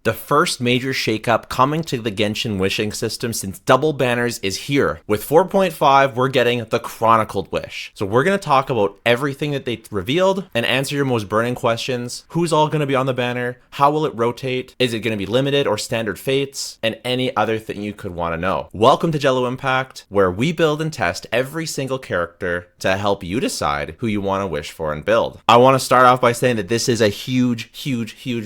The first major shakeup coming to the Genshin wishing system since double banners is here. With 4.5, we're getting the Chronicled wish. So we're going to talk about everything that they revealed and answer your most burning questions. Who's all going to be on the banner? How will it rotate? Is it going to be limited or standard fates? And any other thing you could want to know. Welcome to Jello Impact, where we build and test every single character to help you decide who you want to wish for and build. I want to start off by saying that this is a huge,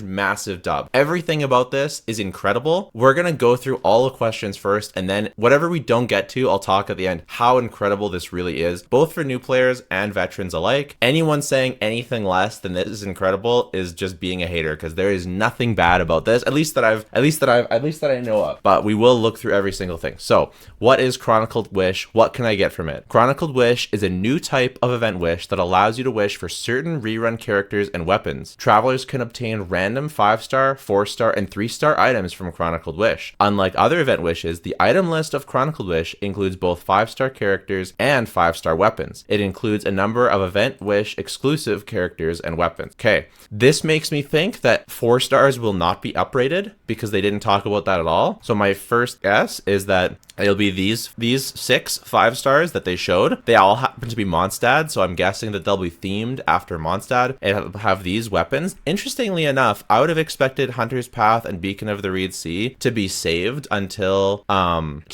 massive dub. Everything about this is incredible. We're going to go through all the questions first, and then whatever we don't get to, I'll talk at the end how incredible this really is, both for new players and veterans alike. Anyone saying anything less than this is incredible is just being a hater, because there is nothing bad about this, at least that I know of. But we will look through every single thing. So, what is Chronicled Wish? What can I get from it? Chronicled Wish is a new type of event wish that allows you to wish for certain rerun characters and weapons. Travelers can obtain random 5-star, 4-star, and 3-star items from Chronicled Wish. Unlike other event wishes, the item list of Chronicled Wish includes both 5-star characters and 5-star weapons. It includes a number of event wish exclusive characters and weapons. Okay, this makes me think that 4 stars will not be uprated because they didn't talk about that at all. So my first guess is that it'll be these 6 5-stars that they showed. They all happen to be Mondstadt, so I'm guessing that they'll be themed after Mondstadt and have these weapons. Interestingly enough, I would have expected Hunter's Path and Beacon of the Reed Sea to be saved until like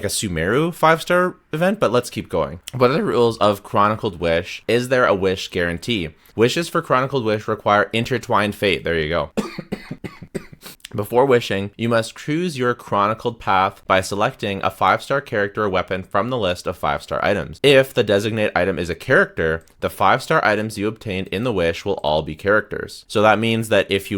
a Sumeru 5-star event, but let's keep going. What are the rules of Chronicled Wish? Is there a wish guarantee? Wishes for Chronicled Wish require intertwined fate. There you go. Before wishing, you must choose your chronicled path by selecting a 5-star character or weapon from the list of 5-star items. If the designated item is a character, the 5-star items you obtained in the wish will all be characters. So that means that if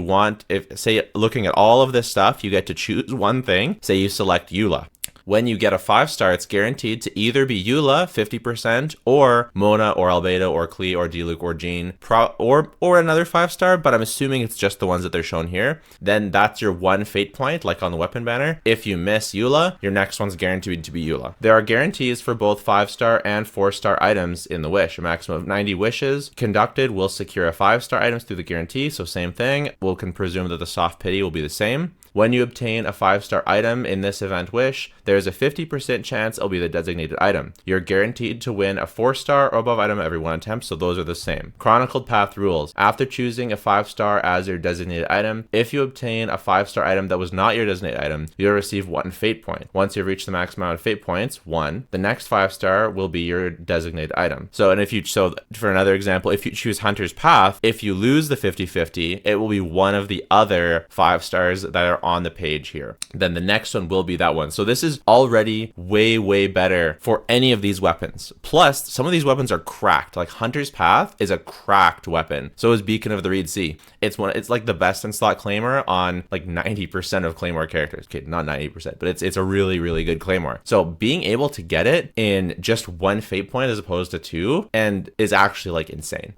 say looking at all of this stuff, you get to choose one thing. Say you select Eula. When you get a 5-star, it's guaranteed to either be Eula, 50%, or Mona, or Albedo, or Klee, or Diluc, or Jean, or another 5-star, but I'm assuming it's just the ones that they're shown here. Then that's your one fate point, like on the weapon banner. If you miss Eula, your next one's guaranteed to be Eula. There are guarantees for both 5-star and 4-star items in the wish. A maximum of 90 wishes conducted will secure a 5-star items through the guarantee, so same thing. We can presume that the soft pity will be the same. When you obtain a 5-star item in this event wish, there is a 50% chance it'll be the designated item. You're guaranteed to win a 4-star or above item every 1 attempt, so those are the same. Chronicled Path rules. After choosing a 5-star as your designated item, if you obtain a 5-star item that was not your designated item, you'll receive 1 fate point. Once you've reached the maximum amount of fate points, 1, the next 5-star will be your designated item. So for another example, if you choose Hunter's Path, if you lose the 50-50, it will be one of the other 5-stars that are on the page here. Then the next one will be that one. So this is already way better for any of these weapons. Plus, some of these weapons are cracked. Like Hunter's Path is a cracked weapon. So is Beacon of the Reed Sea. It's like the best in slot claymore on like 90% of claymore characters. Okay, not 90%, but it's a really good claymore. So being able to get it in just 1 fate point as opposed to 2 and is actually like insane.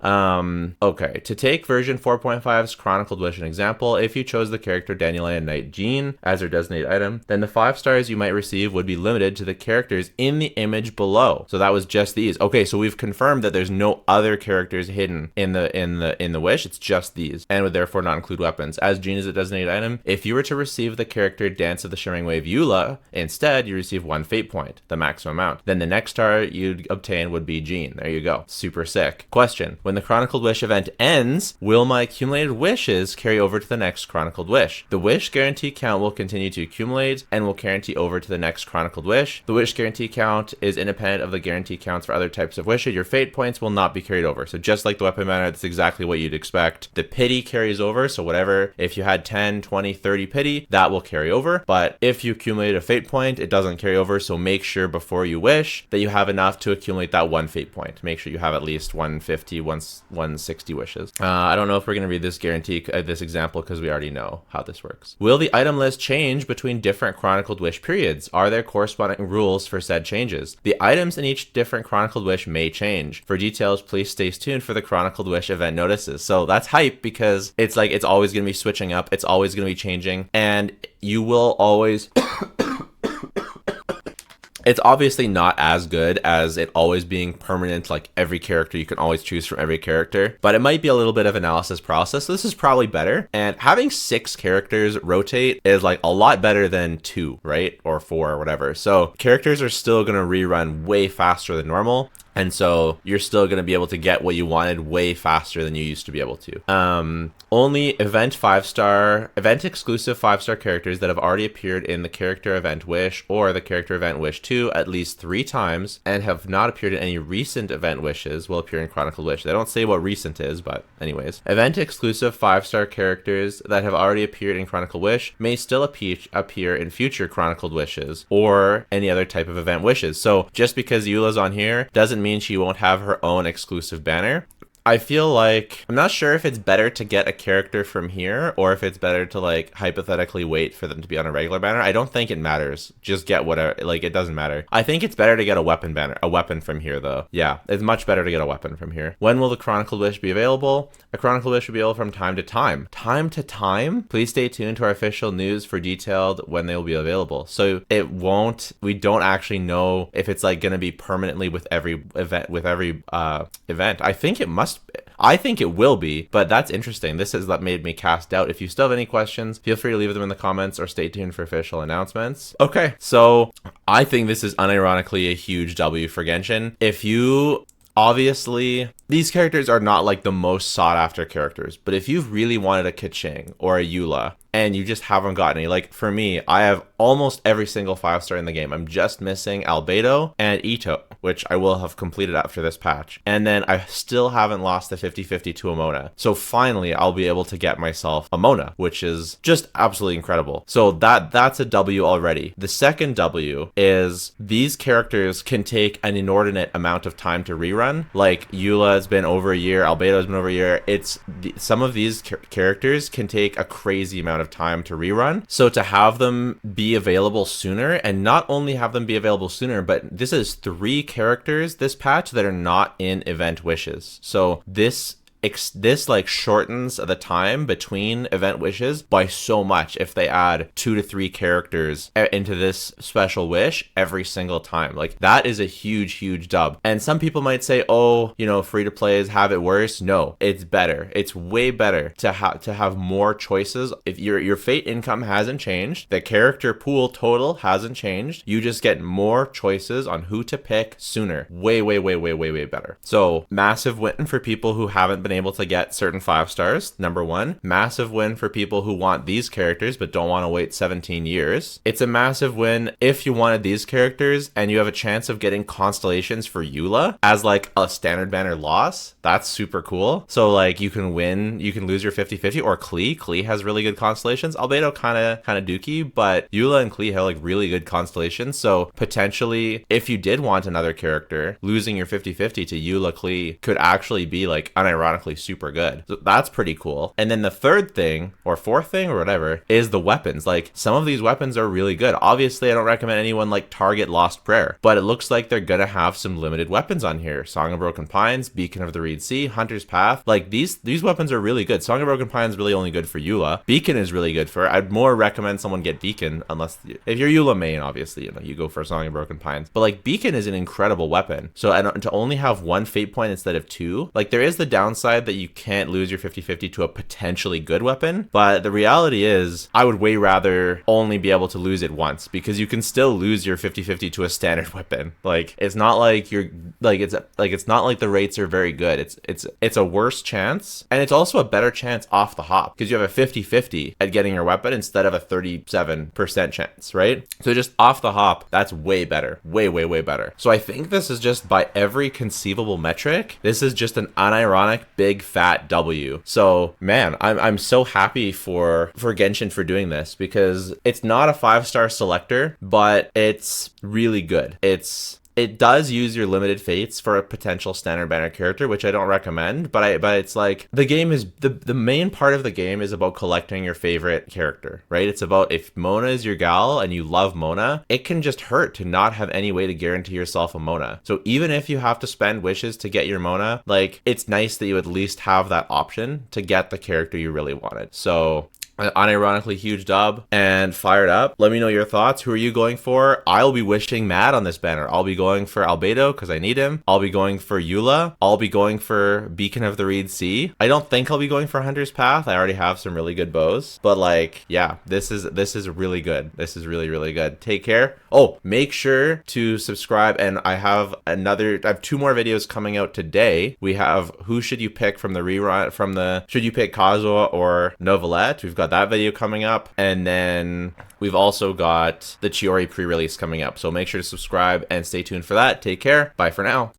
Okay, to take version 4.5's Chronicled Wish an example, if you chose the character Dandelion Knight Jean as their designated item, then the 5 stars you might receive would be limited to the characters in the image below. So that was just these. Okay, so we've confirmed that there's no other characters hidden in the wish. It's just these, and would therefore not include weapons. As Jean is a designated item, if you were to receive the character Dance of the Shimmering Wave Eula, instead you receive 1 fate point, the maximum amount. Then the next star you'd obtain would be Jean. There you go. Super sick. Question: when the Chronicled Wish event ends, will my accumulated wishes carry over to the next Chronicled Wish? The wish guarantee count will continue to accumulate and will guarantee over to the next Chronicled Wish. The wish guarantee count is independent of the guarantee counts for other types of wishes. Your fate points will not be carried over. So just like the weapon banner, that's exactly what you'd expect. The pity carries over, so whatever, if you had 10, 20, 30 pity, that will carry over. But if you accumulate a fate point, it doesn't carry over, so make sure before you wish that you have enough to accumulate that 1 fate point. Make sure you have at least 150, 160 wishes. I don't know if we're going to read this guarantee, this example, because we already know how this works. Will the item list change between different Chronicled Wish periods? Are there corresponding rules for said changes? The items in each different Chronicled Wish may change. For details, please stay tuned for the Chronicled Wish event notices. So that's hype because it's like it's always going to be switching up. It's always going to be changing. And you will always... It's obviously not as good as it always being permanent, like every character you can always choose from every character, but it might be a little bit of analysis process. So this is probably better. And having 6 characters rotate is like a lot better than 2, right? Or 4 or whatever. So characters are still going to rerun way faster than normal. And so you're still going to be able to get what you wanted way faster than you used to be able to. Only event exclusive 5-star characters that have already appeared in the character event Wish or the character event Wish 2 at least 3 times and have not appeared in any recent event wishes will appear in Chronicled Wish. They don't say what recent is, but anyways. Event exclusive 5-star characters that have already appeared in Chronicled Wish may still appear in future Chronicled Wishes or any other type of event wishes. So just because Eula's on here doesn't mean she won't have her own exclusive banner. I feel like, I'm not sure if it's better to get a character from here or if it's better to like hypothetically wait for them to be on a regular banner. I don't think it matters. Just get whatever, like it doesn't matter. I think it's better to get a weapon from here though. Yeah, it's much better to get a weapon from here. When will the Chronicled Wish be available? A Chronicled Wish will be available from time to time. Time to time? Please stay tuned to our official news for detailed when they will be available. So we don't actually know if it's like going to be permanently with every event, event. I think it will be, but that's interesting. This has made me cast doubt. If you still have any questions, feel free to leave them in the comments or stay tuned for official announcements. Okay, so I think this is unironically a huge W for Genshin. Obviously, these characters are not like the most sought after characters, but if you've really wanted a Keqing or a Eula and you just haven't gotten any, like for me, I have almost every single 5-star in the game. I'm just missing Albedo and Ito, which I will have completed after this patch. And then I still haven't lost the 50-50 to a Mona. So finally, I'll be able to get myself a Mona, which is just absolutely incredible. So that's a W already. The second W is these characters can take an inordinate amount of time to rerun. Like Eula has been over a year, Albedo has been over a year. Some of these characters can take a crazy amount of time to rerun. So to have them be available sooner, and not only have them be available sooner, but this is 3 characters this patch that are not in event wishes. So this like shortens the time between event wishes by so much if they add 2 to 3 characters into this special wish every single time. Like that is a huge dub. And some people might say, oh, free to plays have it worse. No, it's better. It's way better to have more choices. If your fate income hasn't changed, the character pool total hasn't changed, you just get more choices on who to pick sooner. Way better. So massive win for people who haven't been able to get certain 5-stars. Number 1, massive win for people who want these characters but don't want to wait 17 years. It's a massive win if you wanted these characters and you have a chance of getting constellations for Eula as like a standard banner loss. That's super cool. So like you can lose your 50-50, or Klee has really good constellations. Albedo kind of dookie, but Eula and Klee have like really good constellations. So potentially if you did want another character, losing your 50-50 to Eula Klee could actually be like unironically super good. So that's pretty cool. And then the third thing or fourth thing or whatever is the weapons. Like some of these weapons are really good. Obviously, I don't recommend anyone like target Lost Prayer, but it looks like they're gonna have some limited weapons on here. Song of Broken Pines, Beacon of the Reed Sea, Hunter's Path. Like these weapons are really good. Song of Broken Pines is really only good for Eula. Beacon is really good for, I'd more recommend someone get Beacon unless if you're Eula main, obviously, you go for Song of Broken Pines. But like Beacon is an incredible weapon. So to only have 1 fate point instead of 2, like there is the downside that you can't lose your 50-50 to a potentially good weapon, but the reality is I would way rather only be able to lose it once, because you can still lose your 50-50 to a standard weapon. Like it's not like it's not like the rates are very good. It's a worse chance, and it's also a better chance off the hop because you have a 50-50 at getting your weapon instead of a 37% chance, right? So just off the hop, that's way better. Way better. So I think this is just, by every conceivable metric, this is just an unironic big fat W. So man, I'm so happy for Genshin for doing this, because it's not a 5-star selector, but it's really good. It does use your limited fates for a potential standard banner character, which I don't recommend, but it's like the game is the main part of the game is about collecting your favorite character, right? It's about, if Mona is your gal and you love Mona, it can just hurt to not have any way to guarantee yourself a Mona. So even if you have to spend wishes to get your Mona, like it's nice that you at least have that option to get the character you really wanted. So unironically huge dub and fired up. Let me know your thoughts. Who are you going for? I'll be wishing Matt on this banner. I'll be going for Albedo because I need him. I'll be going for Eula. I'll be going for Beacon of the Reed Sea. I don't think I'll be going for Hunter's Path. I already have some really good bows, but like, yeah, this is really good. This is really, really good. Take care. Oh, make sure to subscribe. And I have 2 more videos coming out today. We have who should you pick from the rerun, should you pick Kazuha or Novelette? We've got that video coming up, and then we've also got the Chiori pre-release coming up, so make sure to subscribe and stay tuned for that. Take care. Bye for now.